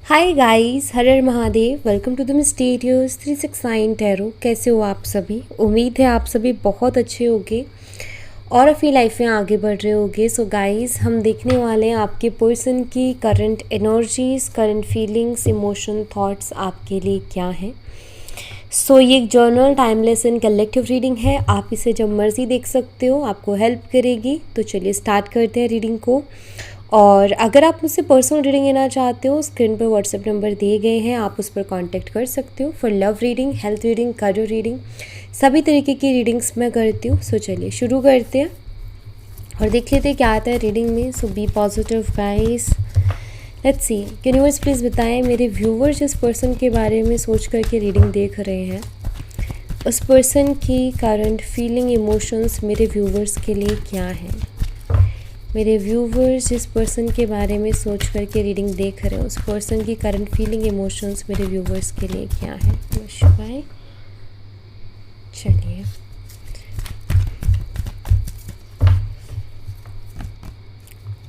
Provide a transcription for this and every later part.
हाय guys, हर हर Mahadev. Welcome to the mysterious 369 tarot. कैसे हो आप सभी? उम्मीद है आप सभी बहुत अच्छे होंगे और अपनी लाइफ में आगे बढ़ रहे होंगे। सो गाइस, हम देखने वाले हैं आपके पर्सन की current energies, current feelings, emotion, thoughts आपके लिए क्या हैं। सो ये एक journal, timeless and collective reading है। आप इसे जब मर्जी देख सकते हो, आपको हेल्प करेगी। तो चलिए स्टार्ट करते हैं रीडिंग को। और अगर आप मुझसे पर्सनल रीडिंग लेना चाहते हो, स्क्रीन पर व्हाट्सएप नंबर दिए गए हैं, आप उस पर कांटेक्ट कर सकते हो for love reading, health reading, career reading, सभी तरीके की रीडिंग्स मैं करती हूँ। सो चलिए शुरू करते हैं और देख लेते हैं क्या आता है रीडिंग में। So be positive guys. Let's see, universe please बताएं मेरे व्यूवर्स जिस पर्सन के बारे में सोच करके रीडिंग देख रहे हैं, उस पर्सन की करंट फीलिंग, इमोशंस मेरे व्यूवर्स के लिए क्या है। मेरे व्यूवर्स जिस पर्सन के बारे में सोच करके रीडिंग देख रहे हैं, उस पर्सन की करंट फीलिंग, इमोशंस मेरे व्यूवर्स के लिए क्या है। शिवाय। चलिए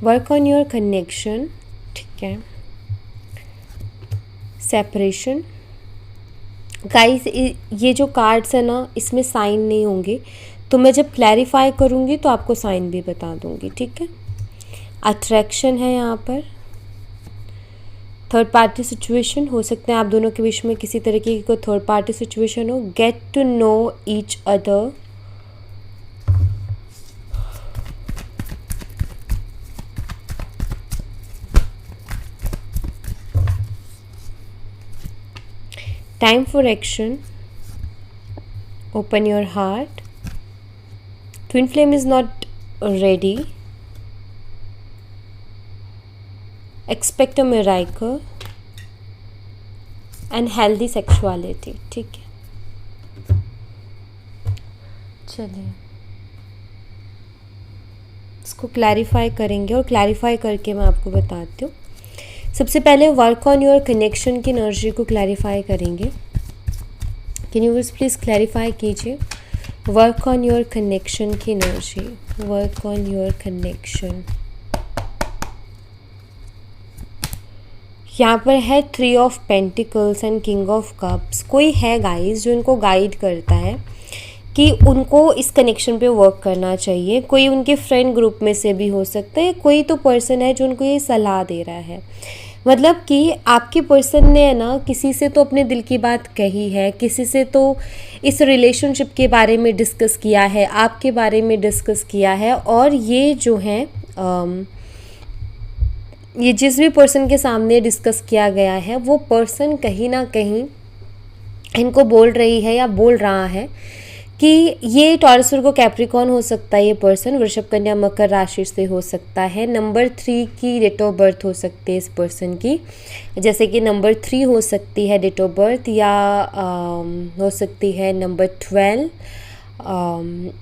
वर्क ऑन योर कनेक्शन, ठीक है। सेपरेशन गाइस, ये जो कार्ड्स है ना, इसमें साइन नहीं होंगे, तो मैं जब क्लैरिफाई करूँगी तो आपको साइन भी बता दूँगी, ठीक है। अट्रैक्शन है यहाँ पर। थर्ड पार्टी सिचुएशन हो सकते हैं, आप दोनों के बीच में किसी तरीके की कोई थर्ड पार्टी सिचुएशन हो। Get to know each other. Time for action. Open your heart. Twin flame is not ready. Expect a miracle and healthy sexuality, ठीक है। चलिए इसको क्लैरिफाई करेंगे और क्लैरिफाई करके मैं आपको बताती हूँ। सबसे पहले वर्क ऑन योर कनेक्शन की एनर्जी को क्लैरिफाई करेंगे। यूनिवर्स प्लीज़ क्लैरिफाई कीजिए वर्क ऑन योर कनेक्शन की energy. Work on your connection. यहाँ पर है 3 of pentacles and king of cups. कोई है गाइस जो इनको गाइड करता है कि उनको इस कनेक्शन पे वर्क करना चाहिए। कोई उनके फ्रेंड ग्रुप में से भी हो सकता है, कोई तो पर्सन है जो उनको ये सलाह दे रहा है। मतलब कि आपके पर्सन ने है ना, किसी से तो अपने दिल की बात कही है, किसी से तो इस रिलेशनशिप के बारे में डिस्कस किया है, आपके बारे में डिस्कस किया है। और ये जो है ये जिस भी पर्सन के सामने डिस्कस किया गया है, वो पर्सन कहीं ना कहीं इनको बोल रही है या बोल रहा है कि ये टॉरस वर्गो कैप्रिकॉर्न हो सकता है, ये पर्सन वृषभ कन्या मकर राशि से हो सकता है। नंबर 3 की डेट ऑफ बर्थ हो सकती है इस पर्सन की, जैसे कि नंबर 3 हो सकती है डेट ऑफ बर्थ, या हो सकती है नंबर 12,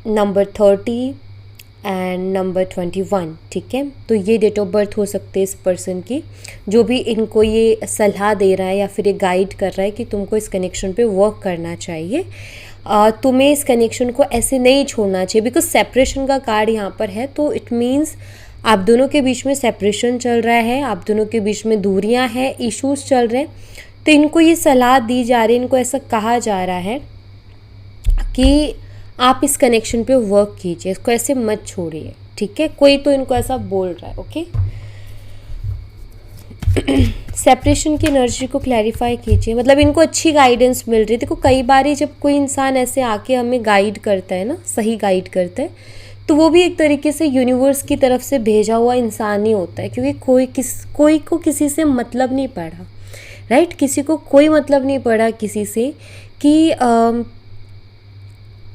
नंबर 30 एंड नंबर 21, ठीक है। तो ये डेट ऑफ बर्थ हो सकते हैं इस पर्सन की, जो भी इनको ये सलाह दे रहा है या फिर ये गाइड कर रहा है कि तुमको इस कनेक्शन पे वर्क करना चाहिए, तुम्हें इस कनेक्शन को ऐसे नहीं छोड़ना चाहिए। बिकॉज सेपरेशन का कार्ड यहाँ पर है, तो इट मीन्स आप दोनों के बीच में सेपरेशन चल रहा है, आप दोनों के बीच में दूरियां हैं, इश्यूज चल रहे हैं। तो इनको ये सलाह दी जा रही है, इनको ऐसा कहा जा रहा है कि आप इस कनेक्शन पे वर्क कीजिए, इसको ऐसे मत छोड़िए, ठीक है। कोई तो इनको ऐसा बोल रहा है, ओके। सेपरेशन की एनर्जी को क्लैरिफाई कीजिए। मतलब इनको अच्छी गाइडेंस मिल रही है। देखो, कई बार ही जब कोई इंसान ऐसे आके हमें गाइड करता है ना, सही गाइड करता है, तो वो भी एक तरीके से यूनिवर्स की तरफ से भेजा हुआ इंसान ही होता है, क्योंकि कोई को किसी से मतलब नहीं पड़ा, राइट। किसी को कोई मतलब नहीं पड़ा किसी से कि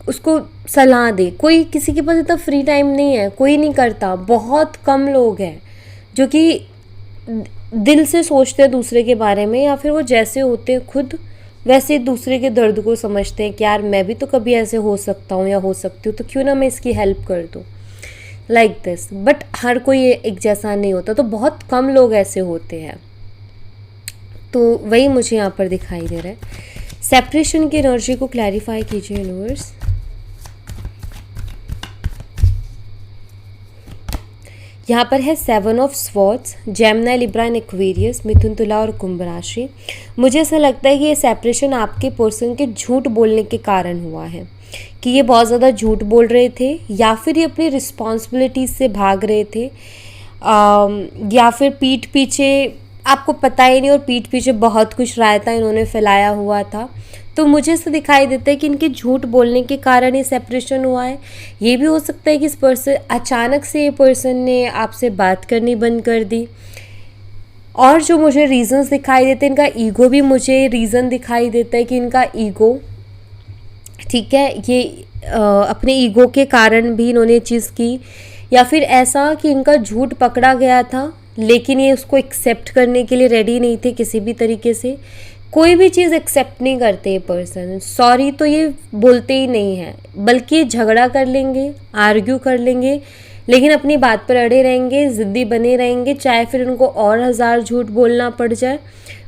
उसको सलाह दे। कोई किसी के पास इतना फ्री टाइम नहीं है, कोई नहीं करता। बहुत कम लोग हैं जो कि दिल से सोचते हैं दूसरे के बारे में, या फिर वो जैसे होते हैं खुद वैसे दूसरे के दर्द को समझते हैं कि यार मैं भी तो कभी ऐसे हो सकता हूँ या हो सकती हूँ, तो क्यों ना मैं इसकी हेल्प कर दूँ, लाइक दिस। बट हर कोई एक जैसा नहीं होता, तो बहुत कम लोग ऐसे होते हैं। तो वही मुझे यहाँ पर दिखाई दे रहा है। सेपरेशन की एनर्जी को क्लैरिफाई कीजिए यूनिवर्स। यहाँ पर है 7 of swords, Gemini, Libra and Aquarius, मिथुन, तुला और कुंभ राशि। मुझे ऐसा लगता है कि ये सेपरेशन आपके पर्सन के झूठ बोलने के कारण हुआ है, कि ये बहुत ज़्यादा झूठ बोल रहे थे, या फिर ये अपनी रिस्पॉन्सिबिलिटीज से भाग रहे थे, या फिर पीठ पीछे आपको पता ही नहीं और पीठ पीछे बहुत कुछ रायता इन्होंने फैलाया हुआ था। तो मुझे ऐसा दिखाई देता है कि इनके झूठ बोलने के कारण ये सेपरेशन हुआ है। ये भी हो सकता है कि इस पर्सन अचानक से ये पर्सन ने आपसे बात करनी बंद कर दी। और जो मुझे रीज़न्स दिखाई देते हैं, इनका ईगो भी मुझे रीज़न दिखाई देता है कि इनका ईगो, ठीक है, ये अपने ईगो के कारण भी इन्होंने ये चीज़ की, या फिर ऐसा कि इनका झूठ पकड़ा गया था लेकिन ये उसको एक्सेप्ट करने के लिए रेडी नहीं थे किसी भी तरीके से। कोई भी चीज़ एक्सेप्ट नहीं करते ये पर्सन, सॉरी तो ये बोलते ही नहीं हैं, बल्कि झगड़ा कर लेंगे, आर्ग्यू कर लेंगे, लेकिन अपनी बात पर अड़े रहेंगे, ज़िद्दी बने रहेंगे, चाहे फिर उनको और 1000 झूठ बोलना पड़ जाए।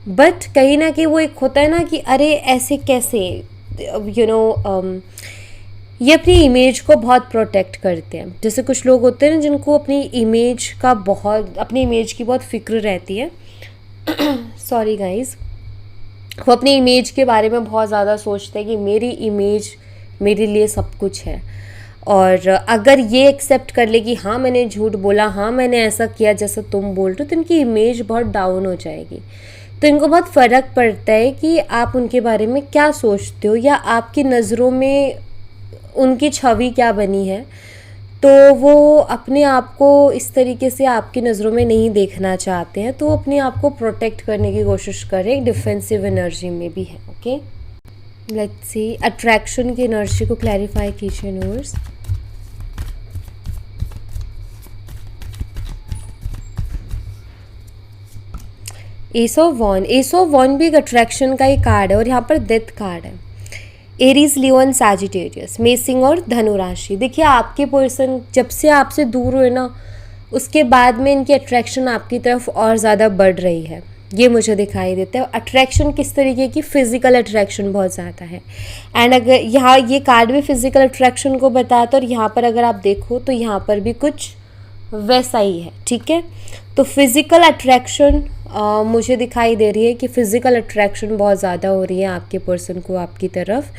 बट कहीं ना कहीं वो एक होता है ना कि अरे ऐसे कैसे, ये अपनी इमेज को बहुत प्रोटेक्ट करते हैं। जैसे कुछ लोग होते हैं ना जिनको अपनी इमेज की बहुत फिक्र रहती है सॉरी गाइज, वो अपनी इमेज के बारे में बहुत ज़्यादा सोचते हैं कि मेरी इमेज मेरे लिए सब कुछ है। और अगर ये एक्सेप्ट कर ले कि हाँ मैंने झूठ बोला, हाँ मैंने ऐसा किया जैसा तुम बोल रहे हो, तो इनकी इमेज बहुत डाउन हो जाएगी। तो इनको बहुत फ़र्क पड़ता है कि आप उनके बारे में क्या सोचते हो, या आपकी नज़रों में उनकी छवि क्या बनी है। तो वो अपने आप को इस तरीके से आपकी नज़रों में नहीं देखना चाहते हैं, तो अपने आप को प्रोटेक्ट करने की कोशिश करें, डिफेंसिव एनर्जी में भी है। ओके, लेट्स सी अट्रैक्शन की एनर्जी को क्लैरिफाई कीजिए यूनिवर्स। एस ऑफ वन भी एक अट्रैक्शन का ही कार्ड है, और यहाँ पर डेथ कार्ड है। एरीज, लियो एंड सैजिटेरियस, मेषिंग और धनु राशि। देखिए आपके पर्सन जब से आपसे दूर हुए ना, उसके बाद में इनकी अट्रैक्शन आपकी तरफ और ज़्यादा बढ़ रही है, ये मुझे दिखाई देता है। अट्रैक्शन किस तरीके की, फिजिकल अट्रैक्शन बहुत ज़्यादा है। एंड अगर यहाँ ये कार्ड भी फिजिकल अट्रैक्शन को बताता है, और यहाँ पर अगर आप देखो तो यहाँ पर भी कुछ वैसा ही है, ठीक है। तो फिजिकल अट्रैक्शन मुझे दिखाई दे रही है कि फ़िज़िकल अट्रैक्शन बहुत ज़्यादा हो रही है आपके पर्सन को आपकी तरफ,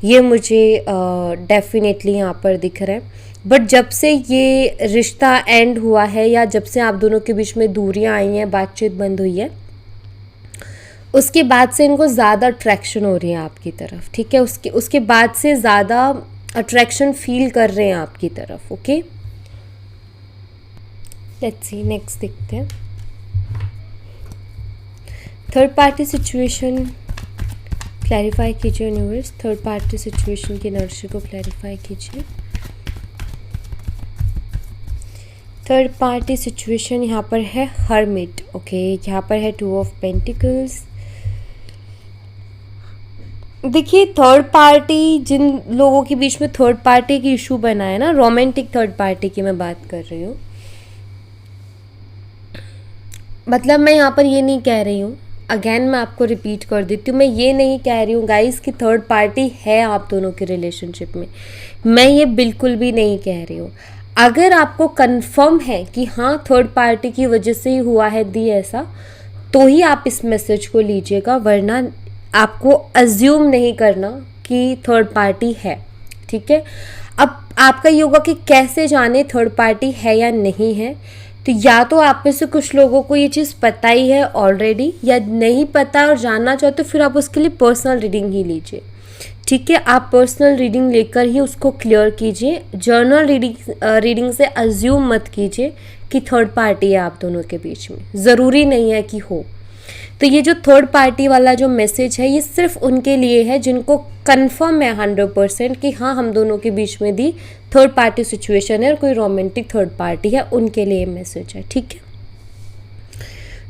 ये मुझे डेफिनेटली यहाँ पर दिख रहा है। बट जब से ये रिश्ता एंड हुआ है, या जब से आप दोनों के बीच में दूरियाँ आई हैं, बातचीत बंद हुई है, उसके बाद से इनको ज़्यादा अट्रैक्शन हो रही है आपकी तरफ, ठीक है। उसके बाद से ज़्यादा अट्रैक्शन फील कर रहे हैं आपकी तरफ। ओके, लेट्स सी नेक्स्ट देखते हैं। थर्ड पार्टी सिचुएशन क्लैरिफाई कीजिए यूनिवर्स, थर्ड पार्टी सिचुएशन की एनर्जी को क्लैरिफाई कीजिए। थर्ड पार्टी सिचुएशन यहाँ पर है हर्मिट। ओके, यहाँ पर है 2 ऑफ पेंटिकल्स। देखिए थर्ड पार्टी, जिन लोगों के बीच में थर्ड पार्टी की इशू बना है ना, रोमांटिक थर्ड पार्टी की मैं बात कर रही हूँ। मतलब मैं यहाँ पर ये नहीं कह रही हूँ, अगेन मैं आपको रिपीट कर देती हूँ, मैं ये नहीं कह रही हूँ गाइस कि थर्ड पार्टी है आप दोनों के रिलेशनशिप में, मैं ये बिल्कुल भी नहीं कह रही हूँ। अगर आपको कंफर्म है कि हाँ थर्ड पार्टी की वजह से ही हुआ है दी ऐसा, तो ही आप इस मैसेज को लीजिएगा, वरना आपको अज्यूम नहीं करना कि थर्ड पार्टी है, ठीक है। अब आपका ये होगा कि कैसे जाने थर्ड पार्टी है या नहीं है। तो या तो आप में से कुछ लोगों को ये चीज़ पता ही है ऑलरेडी, या नहीं पता और जानना चाहते तो फिर आप उसके लिए पर्सनल रीडिंग ही लीजिए, ठीक है। आप पर्सनल रीडिंग लेकर ही उसको क्लियर कीजिए। जर्नल रीडिंग से अज्यूम मत कीजिए कि थर्ड पार्टी है आप दोनों के बीच में, ज़रूरी नहीं है कि हो। तो ये जो थर्ड पार्टी वाला जो मैसेज है, ये सिर्फ उनके लिए है जिनको कंफर्म है 100% कि हाँ हम दोनों के बीच में दी थर्ड पार्टी सिचुएशन है और कोई रोमांटिक थर्ड पार्टी है, उनके लिए मैसेज है, ठीक है।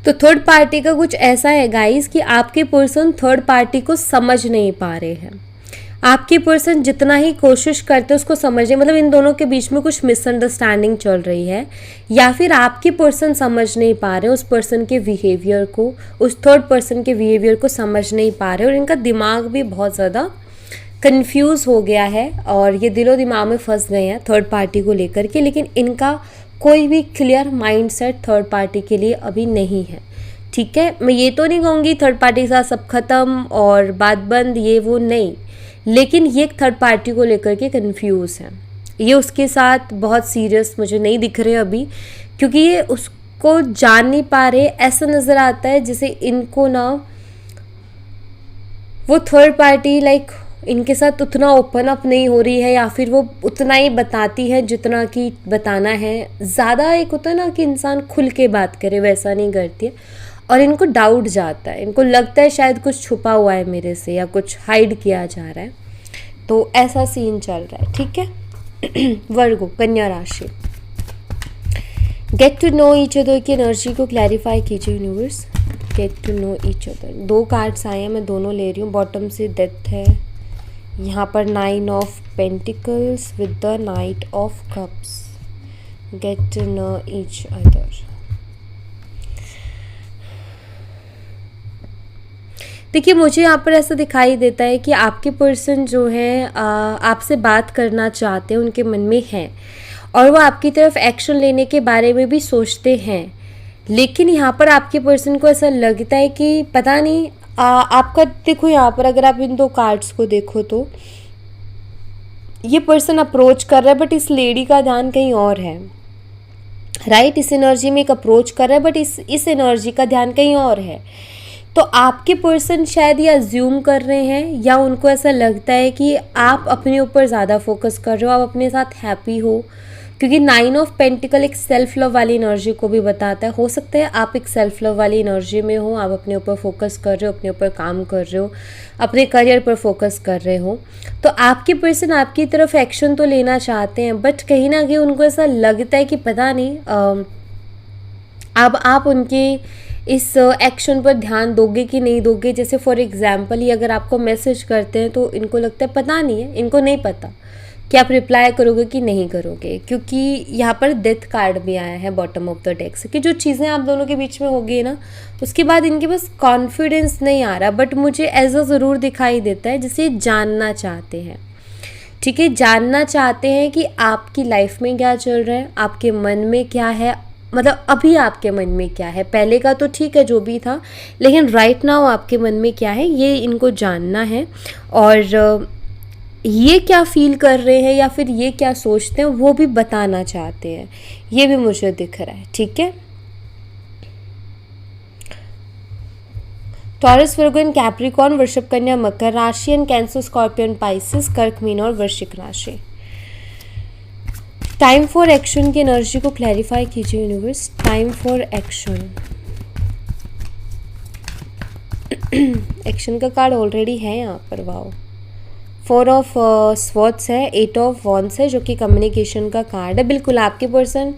तो थर्ड पार्टी का कुछ ऐसा है गाइस कि आपके पर्सन थर्ड पार्टी को समझ नहीं पा रहे हैं। आपके पर्सन जितना ही कोशिश करते हैं उसको समझने, मतलब इन दोनों के बीच में कुछ मिसअंडरस्टैंडिंग चल रही है, या फिर आपके पर्सन समझ नहीं पा रहे उस पर्सन के बिहेवियर को, उस थर्ड पर्सन के बिहेवियर को समझ नहीं पा रहे, और इनका दिमाग भी बहुत ज़्यादा कंफ्यूज हो गया है और ये दिलो दिमाग में फंस गए हैं थर्ड पार्टी को लेकर के। लेकिन इनका कोई भी क्लियर माइंडसेट थर्ड पार्टी के लिए अभी नहीं है। ठीक है, मैं ये तो नहीं कहूँगी थर्ड पार्टी के साथ सब खत्म और बात बंद, ये वो नहीं, लेकिन ये थर्ड पार्टी को लेकर के कंफ्यूज है। ये उसके साथ बहुत सीरियस मुझे नहीं दिख रहे अभी, क्योंकि ये उसको जान नहीं पा रहे। ऐसा नज़र आता है जैसे इनको ना वो थर्ड पार्टी लाइक इनके साथ उतना ओपन अप नहीं हो रही है, या फिर वो उतना ही बताती है जितना कि बताना है। ज़्यादा एक होता है ना कि इंसान खुल के बात करे, वैसा नहीं करती है। और इनको डाउट जाता है, इनको लगता है शायद कुछ छुपा हुआ है मेरे से या कुछ हाइड किया जा रहा है, तो ऐसा सीन चल रहा है। ठीक है। वर्गो, कन्या राशि, get to know each other की एनर्जी को क्लैरिफाई कीजिए universe. Get to know each other, 2 cards आए हैं, मैं दोनों ले रही हूँ। बॉटम से डेथ है, यहाँ पर 9 of pentacles with the knight of cups. Get to know each other. देखिए, मुझे यहाँ पर ऐसा दिखाई देता है कि आपके पर्सन जो है आपसे बात करना चाहते हैं, उनके मन में है, और वो आपकी तरफ एक्शन लेने के बारे में भी सोचते हैं। लेकिन यहाँ पर आपके पर्सन को ऐसा लगता है कि पता नहीं आपका, देखो यहाँ पर अगर आप इन 2 कार्ड्स को देखो तो ये पर्सन अप्रोच कर रहा है, बट इस लेडी का ध्यान कहीं और है। राइट, इस एनर्जी में एक अप्रोच कर रहा है, बट इस एनर्जी का ध्यान कहीं और है। तो आपके पर्सन शायद ये अज्यूम कर रहे हैं, या उनको ऐसा लगता है कि आप अपने ऊपर ज़्यादा फोकस कर रहे हो, आप अपने साथ हैप्पी हो, क्योंकि 9 ऑफ पेंटिकल एक सेल्फ लव वाली एनर्जी को भी बताता है। हो सकता है आप एक सेल्फ लव वाली एनर्जी में हो, आप अपने ऊपर फोकस कर रहे हो, अपने ऊपर काम कर रहे हो, अपने करियर पर फोकस कर रहे हो। तो आपके पर्सन आपकी तरफ एक्शन तो लेना चाहते हैं, बट कहीं ना कहीं उनको ऐसा लगता है कि पता नहीं अब आप उनके इस एक्शन पर ध्यान दोगे कि नहीं दोगे। जैसे फॉर एग्जांपल ही अगर आपको मैसेज करते हैं तो इनको लगता है पता नहीं है, इनको नहीं पता कि आप रिप्लाई करोगे कि नहीं करोगे, क्योंकि यहाँ पर डेथ कार्ड भी आया है बॉटम ऑफ द डेक से, कि जो चीज़ें आप दोनों के बीच में होगी ना, उसके बाद इनके पास कॉन्फिडेंस नहीं आ रहा। बट मुझे ऐसा ज़रूर दिखाई देता है जैसे जानना चाहते हैं। ठीक है, जानना चाहते हैं कि आपकी लाइफ में क्या चल रहा है, आपके मन में क्या है, मतलब अभी आपके मन में क्या है। पहले का तो ठीक है जो भी था, लेकिन राइट नाउ आपके मन में क्या है ये इनको जानना है। और ये क्या फील कर रहे हैं या फिर ये क्या सोचते हैं वो भी बताना चाहते हैं, ये भी मुझे दिख रहा है। ठीक है, टॉरस, वर्गो एंड कैप्रिकॉर्न, वृषभ, कन्या, मकर राशि एंड कैंसर, स्कॉर्पियन, पाइसेस, कर्क, मीन और वृश्चिक राशि। टाइम फॉर एक्शन की एनर्जी को क्लैरिफाई कीजिए universe. Time for action, action का कार्ड ऑलरेडी है यहाँ पर। वाओ, 4 ऑफ स्वॉर्ड्स है, 8 ऑफ वॉन्ड्स है, जो कि कम्युनिकेशन का कार्ड है। बिल्कुल आपके पर्सन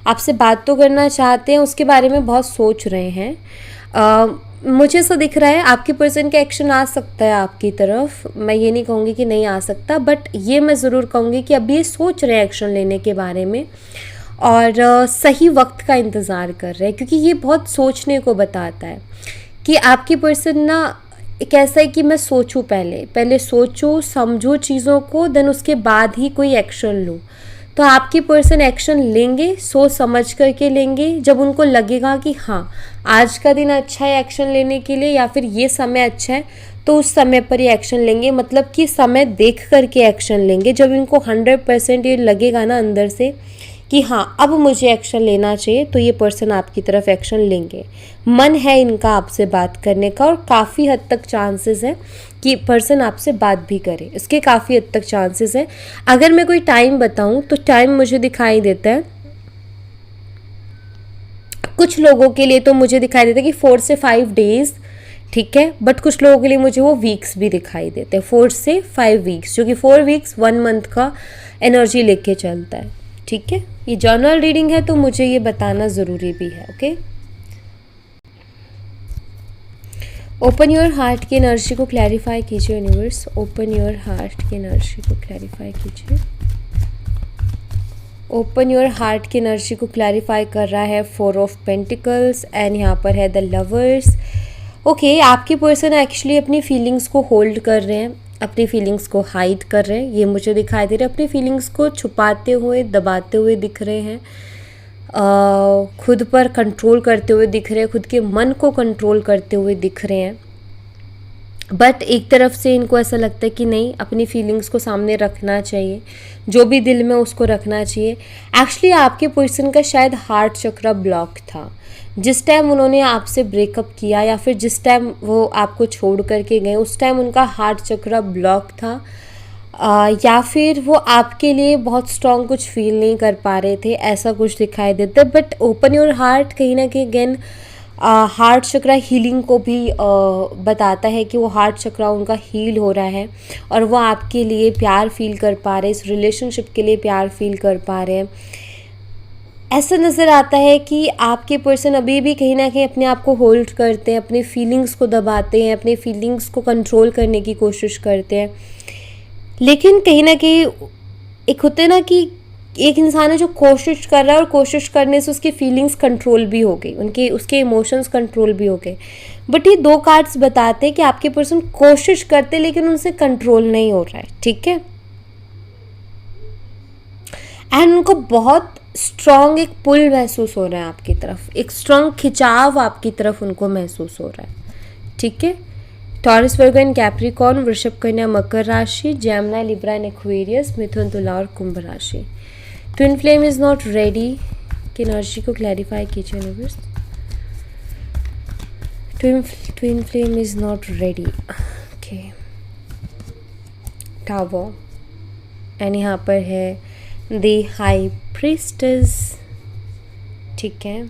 आपसे बात तो करना चाहते हैं, उसके बारे में बहुत सोच रहे हैं। मुझे ऐसा दिख रहा है आपके पर्सन का एक्शन आ सकता है आपकी तरफ, मैं ये नहीं कहूँगी कि नहीं आ सकता, बट ये मैं ज़रूर कहूँगी कि अब ये सोच रहे हैं एक्शन लेने के बारे में, और सही वक्त का इंतज़ार कर रहे हैं, क्योंकि ये बहुत सोचने को बताता है कि आपकी पर्सन ना एक ऐसा है कि मैं सोचूं, पहले सोचूं, समझूं चीज़ों को, देन उसके बाद ही कोई एक्शन लूं। तो आपके पर्सन एक्शन लेंगे, सोच समझ करके लेंगे। जब उनको लगेगा कि हाँ आज का दिन अच्छा है एक्शन लेने के लिए, या फिर ये समय अच्छा है, तो उस समय पर ये एक्शन लेंगे। मतलब कि समय देख करके एक्शन लेंगे। जब इनको 100% ये लगेगा ना अंदर से कि हाँ अब मुझे एक्शन लेना चाहिए, तो ये पर्सन आपकी तरफ एक्शन लेंगे। मन है इनका आपसे बात करने का, और काफ़ी हद तक चांसेस है कि पर्सन आपसे बात भी करे, इसके काफ़ी हद तक चांसेस है। अगर मैं कोई टाइम बताऊं तो टाइम मुझे दिखाई देता है कुछ लोगों के लिए, तो मुझे दिखाई देता है कि 4 से 5 डेज़। ठीक है, बट कुछ लोगों के लिए मुझे वो वीक्स भी दिखाई देते हैं, 4 से 5 वीक्स, जो कि 4 वीक्स 1 मंथ का एनर्जी लेके चलता है। ठीक है, ये जर्नल रीडिंग है तो मुझे ये बताना ज़रूरी भी है। ओके, ओपन योर हार्ट की एनर्जी को क्लैरिफाई कीजिए यूनिवर्स। ओपन योर हार्ट की एनर्जी को क्लैरिफाई कीजिए। ओपन योर हार्ट की एनर्जी को क्लैरिफाई कर रहा है 4 ऑफ पेंटिकल्स एंड यहाँ पर है द लवर्स। ओके, आपके पर्सन एक्चुअली अपनी फीलिंग्स को होल्ड कर रहे हैं, अपनी फीलिंग्स को हाइड कर रहे हैं, ये मुझे दिखाई दे रहा है। अपनी फीलिंग्स को छुपाते हुए, दबाते हुए दिख रहे हैं। खुद पर कंट्रोल करते हुए दिख रहे हैं, खुद के मन को कंट्रोल करते हुए दिख रहे हैं। बट एक तरफ से इनको ऐसा लगता है कि नहीं, अपनी फीलिंग्स को सामने रखना चाहिए, जो भी दिल में उसको रखना चाहिए। एक्चुअली आपके पर्सन का शायद हार्ट चक्रा ब्लॉक था। जिस टाइम उन्होंने आपसे ब्रेकअप किया या फिर जिस टाइम वो आपको छोड़ करके गए, उस टाइम उनका हार्ट चक्रा ब्लॉक था। या फिर वो आपके लिए बहुत स्ट्रॉन्ग कुछ फील नहीं कर पा रहे थे, ऐसा कुछ दिखाई देता है। बट ओपन योर हार्ट कहीं ना कहीं अगेन हार्ट चक्रा हीलिंग को भी बताता है कि वो हार्ट चक्रा उनका हील हो रहा है और वो आपके लिए प्यार फील कर पा रहे हैं, इस रिलेशनशिप के लिए प्यार फील कर पा रहे हैं। ऐसा नज़र आता है कि आपके पर्सन अभी भी कहीं ना कहीं अपने आप को होल्ड करते हैं, अपने फीलिंग्स को दबाते हैं, अपने फीलिंग्स को कंट्रोल करने की कोशिश करते हैं। लेकिन कहीं ना कहीं एक होते हैं ना कि एक इंसान है जो कोशिश कर रहा है और कोशिश करने से उसकी फीलिंग्स कंट्रोल भी हो गई, उनके उसके इमोशंस कंट्रोल भी हो गए। बट ये दो कार्ड्स बताते हैं कि आपके पर्सन कोशिश करते लेकिन उनसे कंट्रोल नहीं हो रहा है, ठीक है। एंड उनको बहुत स्ट्रॉन्ग एक पुल महसूस हो रहा है आपकी तरफ, एक स्ट्रॉन्ग खिंचाव आपकी तरफ उनको महसूस हो रहा है, ठीक है। टॉरस, वर्गो एंड कैप्रिकॉर्न, वृषभ, कन्या, मकर राशि, जेमिनी, लिब्रा एंड एक्वेरियस, मिथुन, तुला और कुंभ राशि। Twin flame is not ready की एनर्जी को क्लैरिफाई कीजिए universe. Twin flame is not ready, okay. Tower and यहाँ पर है द हाई प्रीस्टेस, ठीक है।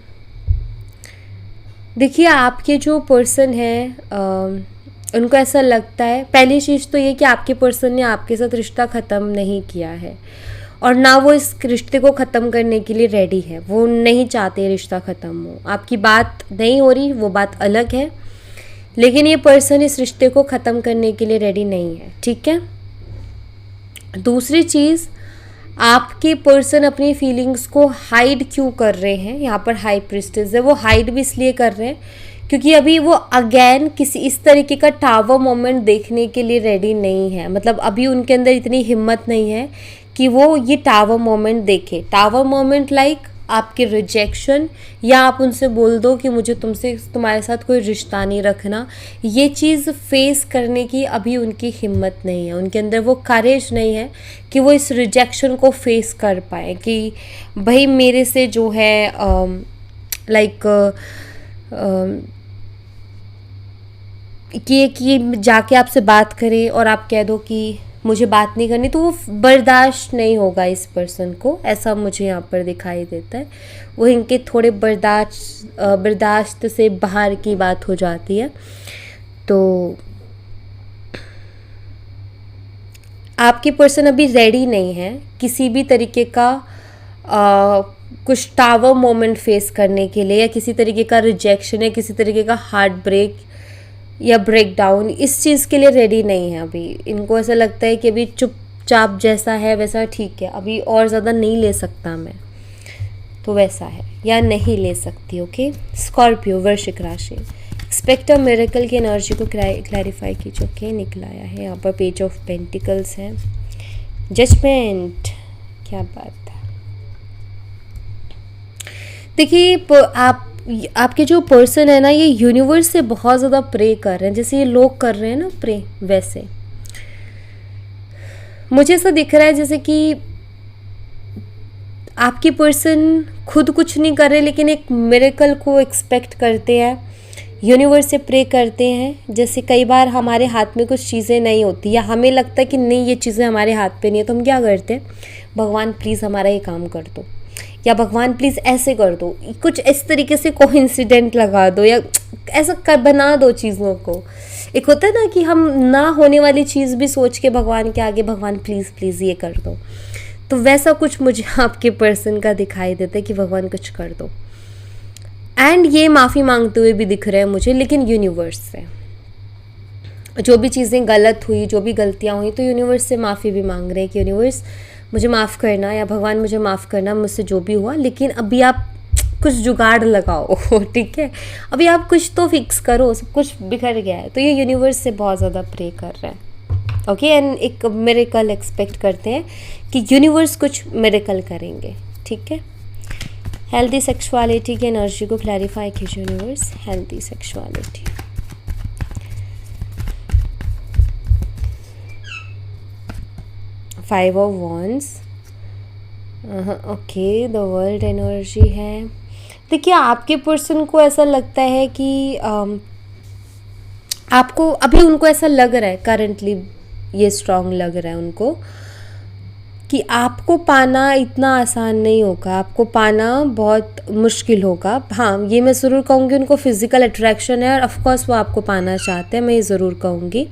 देखिए आपके जो पर्सन है उनको ऐसा लगता है, पहली चीज़ तो ये कि आपके पर्सन ने आपके साथ रिश्ता ख़त्म नहीं किया है और ना वो इस रिश्ते को ख़त्म करने के लिए रेडी है। वो नहीं चाहते रिश्ता ख़त्म हो, आपकी बात नहीं हो रही वो बात अलग है, लेकिन ये पर्सन इस रिश्ते को ख़त्म करने के लिए रेडी नहीं है, ठीक है। दूसरी चीज़, आपके पर्सन अपनी फीलिंग्स को हाइड क्यों कर रहे हैं, यहाँ पर हाई प्रीस्टेस है, वो हाइड भी इसलिए कर रहे हैं क्योंकि अभी वो अगेन किसी इस तरीके का टावर मोमेंट देखने के लिए रेडी नहीं है। मतलब अभी उनके अंदर इतनी हिम्मत नहीं है कि वो ये टावर मोमेंट देखे। टावर मोमेंट लाइक आपके रिजेक्शन, या आप उनसे बोल दो कि मुझे तुम्हारे साथ कोई रिश्ता नहीं रखना, ये चीज़ फेस करने की अभी उनकी हिम्मत नहीं है, उनके अंदर वो करेज नहीं है कि वो इस रिजेक्शन को फेस कर पाए कि भाई मेरे से जो है कि जाके आपसे बात करे और आप कह दो कि मुझे बात नहीं करनी, तो वो बर्दाश्त नहीं होगा इस पर्सन को, ऐसा मुझे यहाँ पर दिखाई देता है। वो इनके थोड़े बर्दाश्त से बाहर की बात हो जाती है। तो आपके पर्सन अभी रेडी नहीं है किसी भी तरीके का कुछ टावर मोमेंट फेस करने के लिए, या किसी तरीके का रिजेक्शन या किसी तरीके का हार्ट ब्रेक या ब्रेक डाउन, इस चीज़ के लिए रेडी नहीं है अभी। इनको ऐसा लगता है कि अभी चुपचाप जैसा है वैसा ठीक है, अभी और ज़्यादा नहीं ले सकता मैं, तो वैसा है या नहीं ले सकती, ओके। स्कॉर्पियो, वृश्चिक राशि, एक्सपेक्ट अ मिरेकल की एनर्जी को क्लैरिफाई कीजिए, ओके। निकला आया है यहाँ पर पेज ऑफ पेंटिकल्स है, जजमेंट, क्या बात है। देखिए आपके जो पर्सन है ना, ये यूनिवर्स से बहुत ज़्यादा प्रे कर रहे हैं, जैसे ये लोग कर रहे हैं ना प्रे, वैसे मुझे ऐसा दिख रहा है जैसे कि आपके पर्सन खुद कुछ नहीं कर रहे लेकिन एक मिरेकल को एक्सपेक्ट करते हैं, यूनिवर्स से प्रे करते हैं। जैसे कई बार हमारे हाथ में कुछ चीज़ें नहीं होती या हमें लगता है कि नहीं ये चीज़ें हमारे हाथ पे नहीं है, तो हम क्या करते हैं, भगवान प्लीज़ हमारा ये काम कर दो, या भगवान प्लीज़ ऐसे कर दो, कुछ इस तरीके से कोइंसिडेंट लगा दो, या ऐसा बना दो चीज़ों को। एक होता है ना कि हम ना होने वाली चीज़ भी सोच के भगवान के आगे, भगवान प्लीज़ प्लीज़ ये कर दो, तो वैसा कुछ मुझे आपके पर्सन का दिखाई देता है कि भगवान कुछ कर दो। एंड ये माफ़ी मांगते हुए भी दिख रहे हैं मुझे, लेकिन यूनिवर्स से जो भी चीज़ें गलत हुई, जो भी गलतियाँ हुई, तो यूनिवर्स से माफ़ी भी मांग रहे हैं कि यूनिवर्स मुझे माफ़ करना, या भगवान मुझे माफ़ करना, मुझसे जो भी हुआ, लेकिन अभी आप कुछ जुगाड़ लगाओ, ठीक है, अभी आप कुछ तो फिक्स करो, सब कुछ बिखर गया है। तो ये यूनिवर्स से बहुत ज़्यादा प्रे कर रहे हैं, ओके। एंड एक मिरेकल एक्सपेक्ट करते हैं कि यूनिवर्स कुछ मिरेकल करेंगे, ठीक है। हेल्दी सेक्सुअलिटी की एनर्जी को क्लैरिफाई कीजिए universe. Healthy sexuality, 5 of wands, okay, the world energy है। देखिए आपके पर्सन को ऐसा लगता है कि आपको अभी उनको ऐसा लग रहा है, करंटली ये स्ट्रांग लग रहा है उनको कि आपको पाना इतना आसान नहीं होगा, आपको पाना बहुत मुश्किल होगा। हाँ, ये मैं ज़रूर कहूँगी उनको फिज़िकल अट्रैक्शन है और ऑफकोर्स वो आपको पाना चाहते हैं, मैं ये ज़रूर कहूँगी।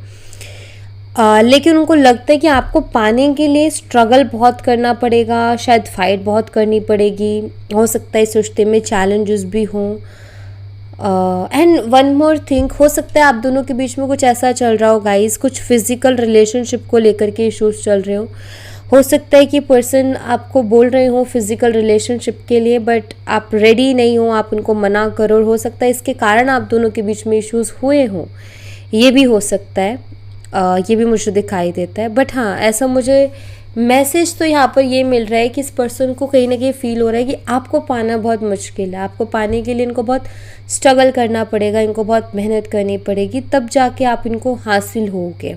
लेकिन उनको लगता है कि आपको पाने के लिए स्ट्रगल बहुत करना पड़ेगा, शायद फाइट बहुत करनी पड़ेगी, हो सकता है इस रिश्ते में चैलेंजेस भी हों। एंड वन मोर थिंग, हो सकता है आप दोनों के बीच में कुछ ऐसा चल रहा हो गाइस, कुछ फिजिकल रिलेशनशिप को लेकर के इश्यूज चल रहे हो सकता है कि पर्सन आपको बोल रहे हो फिजिकल रिलेशनशिप के लिए बट आप रेडी नहीं हो, आप उनको मना करो, और हो सकता है इसके कारण आप दोनों के बीच में इश्यूज हुए हों, ये भी हो सकता है। ये भी मुझे दिखाई देता है। बट हाँ, ऐसा मुझे मैसेज तो यहाँ पर ये मिल रहा है कि इस पर्सन को कहीं ना कहीं फील हो रहा है कि आपको पाना बहुत मुश्किल है, आपको पाने के लिए इनको बहुत स्ट्रगल करना पड़ेगा, इनको बहुत मेहनत करनी पड़ेगी, तब जाके आप इनको हासिल होगे,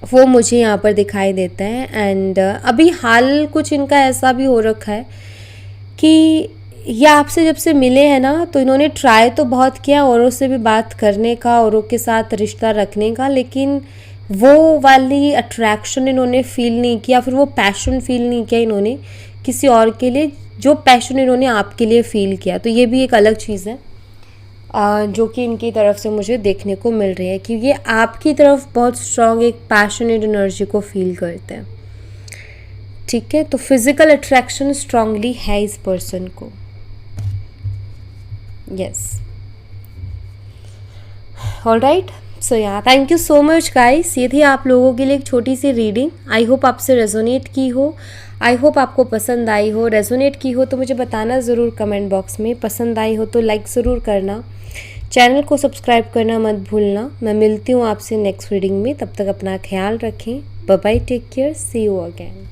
वो मुझे यहाँ पर दिखाई देता है। एंड अभी हाल कुछ इनका ऐसा भी हो रखा है कि ये आपसे जब से मिले हैं ना, तो इन्होंने ट्राई तो बहुत किया औरों से भी बात करने का, औरों के साथ रिश्ता रखने का, लेकिन वो वाली अट्रैक्शन इन्होंने फील नहीं किया, फिर वो पैशन फील नहीं किया इन्होंने किसी और के लिए, जो पैशन इन्होंने आपके लिए फील किया। तो ये भी एक अलग चीज़ है जो कि इनकी तरफ से मुझे देखने को मिल रही है कि ये आपकी तरफ बहुत स्ट्रॉन्ग एक पैशनेट एनर्जी को फील करते हैं। ठीक है, तो फिजिकल अट्रैक्शन स्ट्रांगली है इस पर्सन को। यस, ऑलराइट, सो या thank you so much guys. ये थी आप लोगों के लिए एक छोटी सी रीडिंग। आई होप आपसे रेजोनेट की हो, आई होप आपको पसंद आई हो। रेजोनेट की हो तो मुझे बताना ज़रूर कमेंट बॉक्स में, पसंद आई हो तो लाइक ज़रूर करना, चैनल को सब्सक्राइब करना मत भूलना। मैं मिलती हूँ आपसे नेक्स्ट रीडिंग में, तब तक अपना ख्याल रखें। Bye bye, take care, see you again.